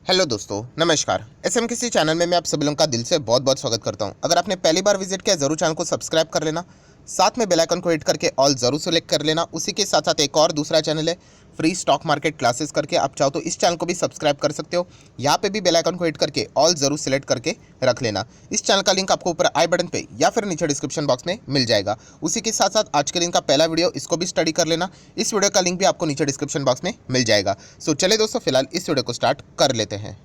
Hello दोस्तों, नमस्कार। SMKC channel में मैं आप सभी लोगों का दिल से बहुत बहुत स्वागत करता हूं। अगर आपने पहली बार विजिट किया ज़रूर चैनल को सब्सक्राइब कर लेना, साथ में बेल आइकन को हिट करके ऑल ज़रूर सेलेक्ट कर लेना। उसी के साथ साथ एक और दूसरा चैनल है फ्री स्टॉक मार्केट क्लासेस करके, आप चाहो तो इस चैनल को भी सब्सक्राइब कर सकते हो। यहाँ पे भी बेल आइकन को हिट करके ऑल ज़रूर सेलेक्ट करके रख लेना। इस चैनल का लिंक आपको ऊपर आई बटन पे या फिर नीचे डिस्क्रिप्शन बॉक्स में मिल जाएगा। उसी के साथ साथ आज के दिन का पहला वीडियो, इसको भी स्टडी कर लेना। इस वीडियो का लिंक भी आपको नीचे डिस्क्रिप्शन बॉक्स में मिल जाएगा। सो चले दोस्तों, फिलहाल इस वीडियो को स्टार्ट कर लेते हैं।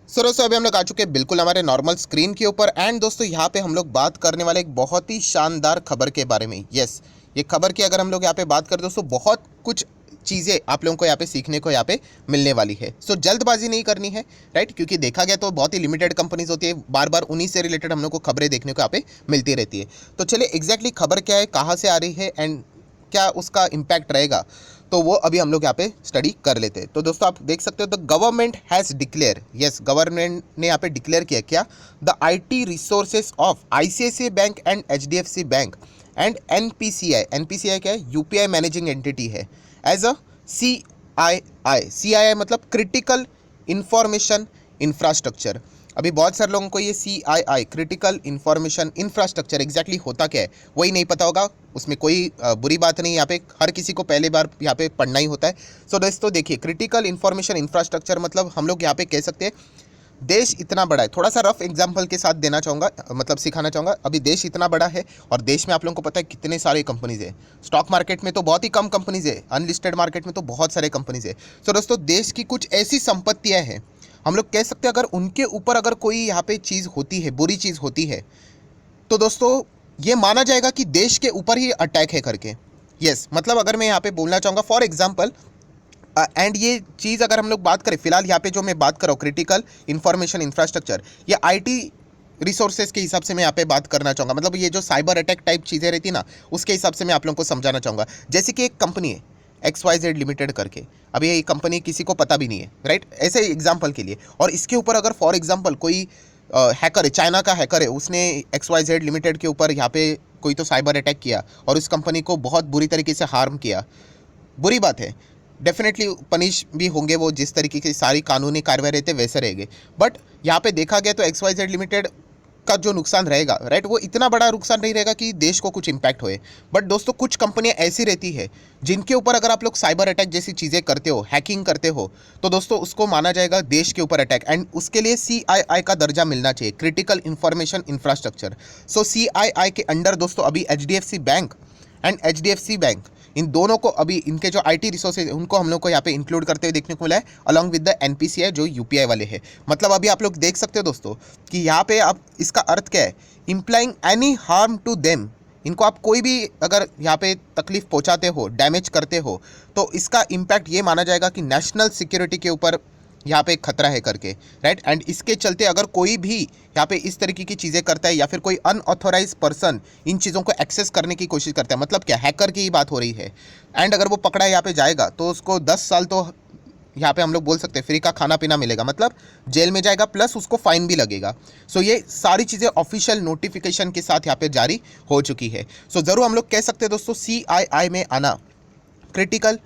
सो दोस्तों, अभी हम लोग आ चुके हैं बिल्कुल हमारे नॉर्मल स्क्रीन के ऊपर। एंड दोस्तों, यहाँ पे हम लोग बात करने वाले एक बहुत ही शानदार खबर के बारे में। यस, ये खबर की अगर हम लोग यहाँ पे बात करें दोस्तों, बहुत कुछ चीज़ें आप लोगों को यहाँ पे सीखने को यहाँ पे मिलने वाली है। सो जल्दबाजी नहीं करनी है, राइट, क्योंकि देखा गया तो बहुत ही लिमिटेड कंपनीज होती है, बार बार उन्हीं से रिलेटेड हम लोग को खबरें देखने को यहाँ पे मिलती रहती है। तो चलिए एग्जैक्टली खबर क्या है, कहाँ से आ रही है एंड क्या उसका इम्पैक्ट रहेगा, तो वो अभी हम लोग यहाँ पे स्टडी कर लेते हैं। तो दोस्तों, आप देख सकते हो the government has declare, yes, government ने यहाँ पे डिक्लेयर किया क्या, the IT resources of ICICI bank and HDFC bank and NPCI, NPCI क्या है, यूपीआई मैनेजिंग एंटिटी है, एज अ सीआईआई, सीआईआई मतलब क्रिटिकल इंफॉर्मेशन इंफ्रास्ट्रक्चर। अभी बहुत सारे लोगों को ये CII critical information infrastructure exactly होता क्या है वही नहीं पता होगा। उसमें कोई बुरी बात नहीं, यहाँ पे हर किसी को पहले बार यहाँ पे पढ़ना ही होता है। सो दोस्तों देखिए, क्रिटिकल इंफॉर्मेशन इंफ्रास्ट्रक्चर मतलब हम लोग यहाँ पे कह सकते हैं देश इतना बड़ा है। थोड़ा सा रफ एग्जांपल के साथ देना चाहूँगा, मतलब सिखाना चाहूँगा। अभी देश इतना बड़ा है और देश में आप लोगों को पता है कितने सारे कंपनीज है। स्टॉक मार्केट में तो बहुत ही कम कंपनीज है, अनलिस्टेड मार्केट में तो बहुत सारे कंपनीज है। सो दोस्तों, देश की कुछ ऐसी संपत्तियाँ हैं, हम लोग कह सकते हैं अगर उनके ऊपर अगर कोई यहाँ पे चीज़ होती है, बुरी चीज़ होती है, तो दोस्तों ये माना जाएगा कि देश के ऊपर ही अटैक है करके। यस, मतलब अगर मैं यहाँ पे बोलना चाहूँगा फॉर एग्जांपल, एंड ये चीज़ अगर हम लोग बात करें, फिलहाल यहाँ पे जो मैं बात कर रहा हूँ क्रिटिकल इंफॉर्मेशन इंफ्रास्ट्रक्चर, ये आईटी रिसोर्सेज के हिसाब से मैं यहाँ पे बात करना चाहूँगा। मतलब ये जो साइबर अटैक टाइप चीज़ें रहती ना, उसके हिसाब से मैं आप लोगों को समझाना चाहूँगा। जैसे कि एक कंपनी है XYZ लिमिटेड करके, अभी ये कंपनी किसी को पता भी नहीं है, राइट, ऐसे एग्जाम्पल के लिए। और इसके ऊपर अगर फॉर एग्जाम्पल कोई हैकर है, चाइना का हैकर है, उसने XYZ लिमिटेड के ऊपर यहाँ पे कोई तो साइबर अटैक किया और उस कंपनी को बहुत बुरी तरीके से हार्म किया, बुरी बात है, डेफिनेटली पनिश भी होंगे वो, जिस तरीके की सारी कानूनी कार्रवाई रहते वैसे रहेंगे। बट यहाँ पे देखा गया तो XYZ लिमिटेड का जो नुकसान रहेगा, राइट, वो इतना बड़ा नुकसान नहीं रहेगा कि देश को कुछ इम्पैक्ट होए। बट दोस्तों, कुछ कंपनियां ऐसी रहती है जिनके ऊपर अगर आप लोग साइबर अटैक जैसी चीज़ें करते हो, हैकिंग करते हो, तो दोस्तों उसको माना जाएगा देश के ऊपर अटैक, एंड उसके लिए CII का दर्जा मिलना चाहिए, critical information infrastructure. So CII के अंडर दोस्तों अभी HDFC bank and HDFC bank, इन दोनों को अभी इनके जो आईटी रिसोर्सेज उनको हम लोग को यहाँ पे इंक्लूड करते हुए देखने को मिला है, अलॉन्ग विद द NPCI जो UPI वाले हैं। मतलब अभी आप लोग देख सकते हो दोस्तों कि यहाँ पे आप इसका अर्थ क्या है, implying any harm to them, इनको आप कोई भी अगर यहाँ पे तकलीफ पहुँचाते हो, डैमेज करते हो, तो इसका इम्पैक्ट ये माना जाएगा कि नेशनल सिक्योरिटी के ऊपर यहाँ पे एक खतरा है करके, राइट। एंड इसके चलते अगर कोई भी यहाँ पे इस तरीके की चीज़ें करता है या फिर कोई अनऑथोराइज पर्सन इन चीज़ों को एक्सेस करने की कोशिश करता है, मतलब क्या, हैकर की ही बात हो रही है, एंड अगर वो पकड़ा यहाँ पे जाएगा तो उसको 10 साल तो यहाँ पे हम लोग बोल सकते हैं फ्री का खाना पीना मिलेगा, मतलब जेल में जाएगा, प्लस उसको फाइन भी लगेगा। सो ये सारी चीज़ें ऑफिशियल नोटिफिकेशन के साथ यहाँ पे जारी हो चुकी है। सो ज़रूर हम लोग कह सकते हैं दोस्तों, CII में आना, क्रिटिकल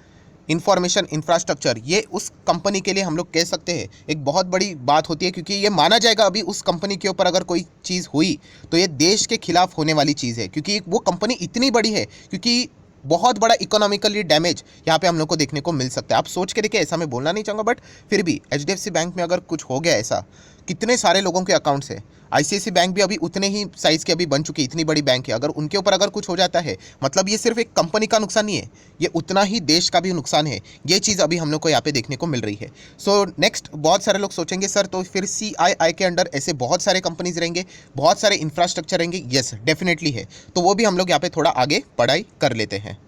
इंफॉर्मेशन इंफ्रास्ट्रक्चर, ये उस कंपनी के लिए हम लोग कह सकते हैं एक बहुत बड़ी बात होती है, क्योंकि ये माना जाएगा अभी उस कंपनी के ऊपर अगर कोई चीज़ हुई तो ये देश के खिलाफ होने वाली चीज़ है, क्योंकि वो कंपनी इतनी बड़ी है, क्योंकि बहुत बड़ा इकोनॉमिकली डैमेज यहाँ पे हम लोग को देखने को मिल सकता है। आप सोच के देखिए, ऐसा मैं बोलना नहीं चाहूँगा, बट फिर भी HDFC बैंक में अगर कुछ हो गया ऐसा, कितने सारे लोगों के अकाउंट्स है। ICICI बैंक भी अभी उतने ही साइज़ की अभी बन चुकी है, इतनी बड़ी बैंक है, अगर उनके ऊपर अगर कुछ हो जाता है, मतलब ये सिर्फ एक कंपनी का नुकसान नहीं है, ये उतना ही देश का भी नुकसान है। ये चीज़ अभी हम लोग को यहाँ पे देखने को मिल रही है। सो नेक्स्ट, बहुत सारे लोग सोचेंगे सर तो फिर CII के अंडर ऐसे बहुत सारे कंपनीज रहेंगे, बहुत सारे इंफ्रास्ट्रक्चर रहेंगे। येस, डेफिनेटली है, तो वो भी हम लोग यहाँ पे थोड़ा आगे पढ़ाई कर लेते हैं।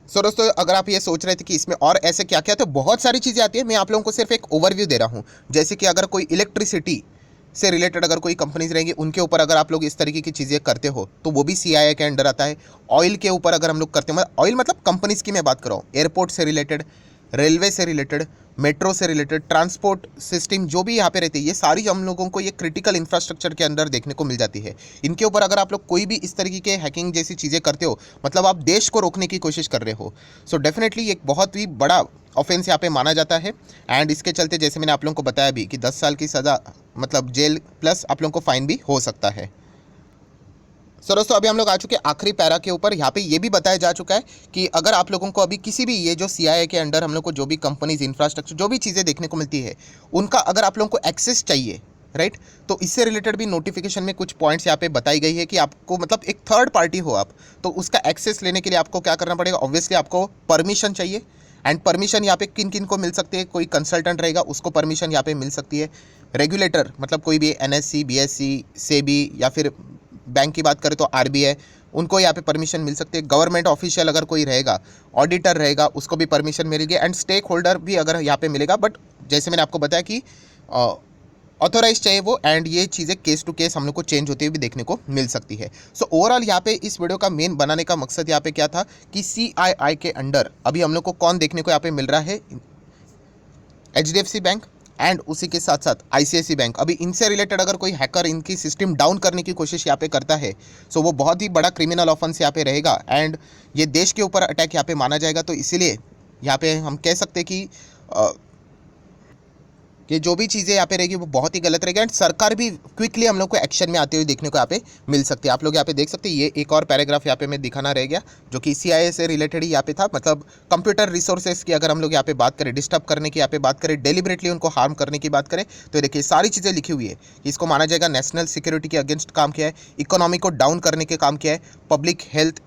सो दोस्तों, अगर आप ये सोच रहे थे कि इसमें और ऐसे क्या क्या, तो बहुत सारी चीज़ें आती है, मैं आप लोगों को सिर्फ एक ओवरव्यू दे रहा हूँ। जैसे कि अगर कोई इलेक्ट्रिसिटी से रिलेटेड अगर कोई कंपनीज रहेंगी, उनके ऊपर अगर आप लोग इस तरीके की चीज़ें करते हो तो वो भी CII के अंडर आता है। ऑयल के ऊपर अगर हम लोग करते हैं, ऑयल मतलब कंपनीज़ की मैं बात कर रहा हूँ, एयरपोर्ट से रिलेटेड, रेलवे से रिलेटेड, मेट्रो से रिलेटेड, ट्रांसपोर्ट सिस्टम जो भी यहाँ पे रहती है, ये सारी हम लोगों को ये क्रिटिकल इंफ्रास्ट्रक्चर के अंदर देखने को मिल जाती है। इनके ऊपर अगर आप लोग कोई भी इस तरीके के हैकिंग जैसी चीज़ें करते हो, मतलब आप देश को रोकने की कोशिश कर रहे हो। सो डेफिनेटली एक बहुत ही बड़ा ऑफेंस यहाँ पे माना जाता है। एंड इसके चलते जैसे मैंने आप लोगों को बताया भी कि 10 साल की सज़ा, मतलब जेल प्लस आप लोगों को फाइन भी हो सकता है। सो दोस्तों अभी हम लोग आ चुके हैं आखिरी पैरा के ऊपर। यहाँ पे ये भी बताया जा चुका है कि अगर आप लोगों को अभी किसी भी ये जो CIA के अंडर हम लोग को जो भी कंपनीज, इंफ्रास्ट्रक्चर, जो भी चीज़ें देखने को मिलती है, उनका अगर आप लोगों को एक्सेस चाहिए, राइट, तो इससे रिलेटेड भी नोटिफिकेशन में कुछ पॉइंट्स यहाँ पे बताई गई है कि आपको, मतलब एक थर्ड पार्टी हो आप, तो उसका एक्सेस लेने के लिए आपको क्या करना पड़ेगा। ऑब्वियसली आपको परमिशन चाहिए। एंड परमिशन यहाँ पे किन किन को मिल सकती है, कोई कंसल्टेंट रहेगा उसको परमिशन यहाँ पे मिल सकती है। रेगुलेटर, मतलब कोई भी NSE, BSE, SEBI या फिर बैंक की बात करें तो RBI, उनको यहाँ पे परमिशन मिल सकती है। गवर्नमेंट ऑफिशियल अगर कोई रहेगा, ऑडिटर रहेगा, उसको भी परमिशन मिलेगी। एंड स्टेक होल्डर भी अगर यहाँ पे मिलेगा, बट जैसे मैंने आपको बताया कि ऑथोराइज चाहिए वो। एंड ये चीज़ें केस टू केस हम लोग को चेंज होती हुई भी देखने को मिल सकती है। सो ओवरऑल यहाँ पे इस वीडियो का मेन बनाने का मकसद यहाँ पे क्या था कि CII के अंडर अभी हम लोग को कौन देखने को यहाँ पे मिल रहा है, HDFC बैंक एंड उसी के साथ साथ ICICI बैंक। अभी इनसे रिलेटेड अगर कोई हैकर इनकी सिस्टम डाउन करने की कोशिश यहाँ पे करता है, सो वो बहुत ही बड़ा क्रिमिनल ऑफेंस यहाँ पे रहेगा। एंड ये देश के ऊपर अटैक यहाँ पे माना जाएगा। तो इसीलिए यहाँ पे हम कह सकते हैं कि जो भी चीज़ें यहाँ पे रहेगी वो बहुत ही गलत रहेगी। एंड सरकार भी क्विकली हम लोग को एक्शन में आते हुए देखने को यहाँ पे मिल सकती है। आप लोग यहाँ पे देख सकते हैं, ये एक और पैराग्राफ यहाँ पे मैं दिखाना रह गया जो कि CIA से रिलेटेड ही यहाँ पे था। मतलब कंप्यूटर रिसोर्सेज की अगर हम लोग यहाँ पे बात करें, डिस्टर्ब करने की यहाँ पे बात करें, डेलिबरेटली उनको हार्म करने की बात करें, तो देखिए सारी चीज़ें लिखी हुई है कि इसको माना जाएगा नेशनल सिक्योरिटी के अगेंस्ट काम किया है, इकोनॉमी को डाउन करने के काम किया है, पब्लिक हेल्थ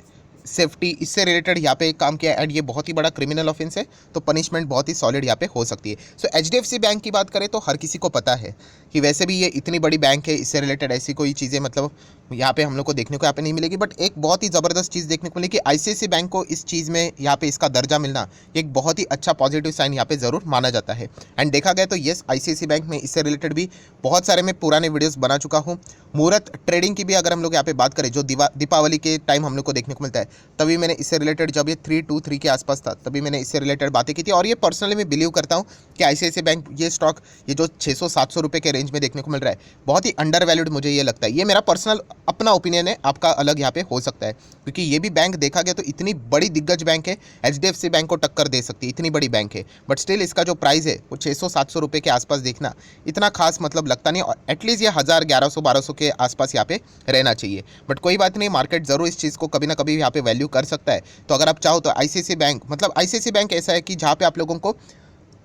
सेफ्टी, इससे रिलेटेड यहाँ पे काम किया है। एंड ये बहुत ही बड़ा क्रिमिनल ऑफेंस है, तो पनिशमेंट बहुत ही सॉलिड यहाँ पे हो सकती है। सो HDFC बैंक की बात करें तो हर किसी को पता है कि वैसे भी ये इतनी बड़ी बैंक है, इससे रिलेटेड ऐसी कोई चीज़ें मतलब यहाँ पे हम लोग को देखने को यहाँ पे नहीं मिलेगी। बट एक बहुत ही ज़बरदस्त चीज़ देखने को मिली कि ICICI बैंक को इस चीज़ में यहाँ पे इसका दर्जा मिलना एक बहुत ही अच्छा पॉजिटिव साइन यहाँ पे ज़रूर माना जाता है। एंड देखा गया तो येस, ICICI बैंक में इससे रिलेटेड भी बहुत सारे मैं पुराने वीडियोस बना चुका हूँ। मुहूर्त ट्रेडिंग की भी अगर हम लोग यहाँ पे बात करें, जो दीपावली के टाइम हम लोग को देखने को मिलता है, तभी मैंने इससे रिलेटेड, जब ये 323 के आसपास था, तभी मैंने इससे रिलेटेड बातें की थी। और ये पर्सनली मैं बिलीव करता हूँ कि ICICI बैंक ये स्टॉक ये जो 600-700 रुपये के रेंज में देखने को मिल रहा है, बहुत ही अंडर वैल्यूड मुझे ये लगता है। ये मेरा पर्सनल अपना ओपिनियन है, आपका अलग यहाँ पे हो सकता है, क्योंकि ये भी बैंक देखा गया तो इतनी बड़ी दिग्गज बैंक है, HDFC बैंक को टक्कर दे सकती है, इतनी बड़ी बैंक है। बट स्टिल इसका जो प्राइस है वो 600-700 रुपये के आसपास देखना इतना खास मतलब लगता नहीं। एटलीस्ट ये 1000, 1100-1200 के आसपास यहाँ पे रहना चाहिए। बट कोई बात नहीं, मार्केट ज़रूर इस चीज़ को कभी ना कभी यहाँ पे वैल्यू कर सकता है। तो अगर आप चाहो तो ICICI बैंक, मतलब ICICI बैंक ऐसा है कि जहाँ पे आप लोगों को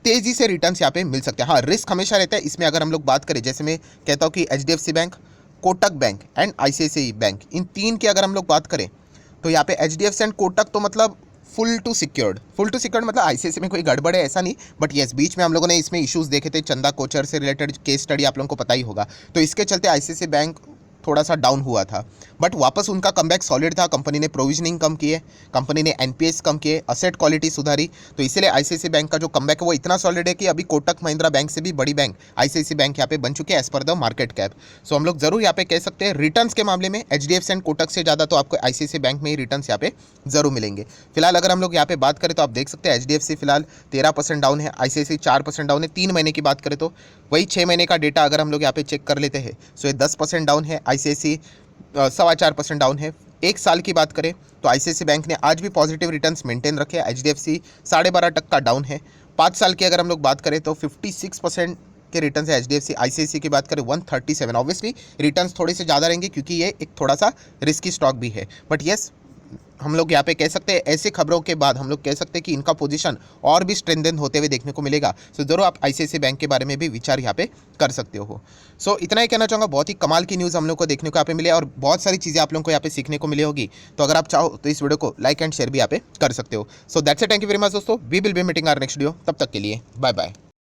तेज़ी से रिटर्न्स यहाँ पे मिल सकते हैं। हाँ, रिस्क हमेशा रहता है इसमें। अगर हम लोग बात करें, जैसे मैं कहता हूँ कि HDFC bank, Kotak bank and ICICI bank, इन तीन की अगर हम लोग बात करें तो यहाँ पे HDFC एंड कोटक तो मतलब फुल टू सिक्योर्ड मतलब ICICI में कोई गड़बड़ है ऐसा नहीं। बट येस, बीच में हम लोगों ने इसमें इश्यूज़ देखे थे, चंदा कोचर से रिलेटेड केस स्टडी आप लोगों को पता ही होगा। तो इसके चलते ICICI बैंक थोड़ा सा डाउन हुआ था, बट वापस उनका कमबैक सॉलिड था। कंपनी ने प्रोविजनिंग कम किए, कंपनी ने NPS कम किए, असेट क्वालिटी सुधारी। तो इसीलिए ICICI बैंक का जो कमबैक है वो इतना सॉलिड है कि अभी कोटक महिंद्रा बैंक से भी बड़ी बैंक ICICI बैंक यहाँ पे बन चुके हैं as per the market cap. सो हम लोग जरूर यहाँ पे कह सकते हैं रिटर्न्स के मामले में HDFC एंड कोटक से ज़्यादा तो आपको ICICI बैंक में ही रिटर्न्स यहाँ पे जरूर मिलेंगे। फिलहाल अगर हम लोग यहाँ पे बात करें तो आप देख सकते हैं HDFC फिलहाल 13% डाउन है, ICICI 4% डाउन है। 3 महीने की बात करें तो वही 6 महीने का डेटा अगर हम लोग यहाँ पे चेक कर लेते हैं, सो ये 10% डाउन है, ICICI 4.25% डाउन है। 1 साल की बात करें तो ICICI बैंक ने आज भी पॉजिटिव रिटर्न्स मेंटेन रखे हैं, HDFC 12.5% डाउन है। 5 साल की अगर हम लोग बात करें तो 56% के रिटर्न्स है HDFC। ICICI की बात करें 137। ऑब्वियसली रिटर्न्स थोड़े से ज़्यादा रहेंगे क्योंकि ये एक थोड़ा सा रिस्की स्टॉक भी है। बट येस, हम लोग यहाँ पे कह सकते हैं ऐसे खबरों के बाद हम लोग कह सकते हैं कि इनका पोजीशन और भी स्ट्रेंथन होते हुए देखने को मिलेगा। सो जरूर आप ICICI बैंक के बारे में भी विचार यहाँ पे कर सकते हो। सो इतना ही कहना चाहूँगा, बहुत ही कमाल की न्यूज़ हम लोग को देखने को यहाँ पे मिले और बहुत सारी चीज़ें आप लोगों को यहाँ पे सीखने को मिली होगी। तो अगर आप चाहो तो इस वीडियो को लाइक एंड शेयर भी यहाँ पे कर सकते हो। So that's it, thank you very much दोस्तों, we will be meeting our next video. तब तक के लिए बाय बाय।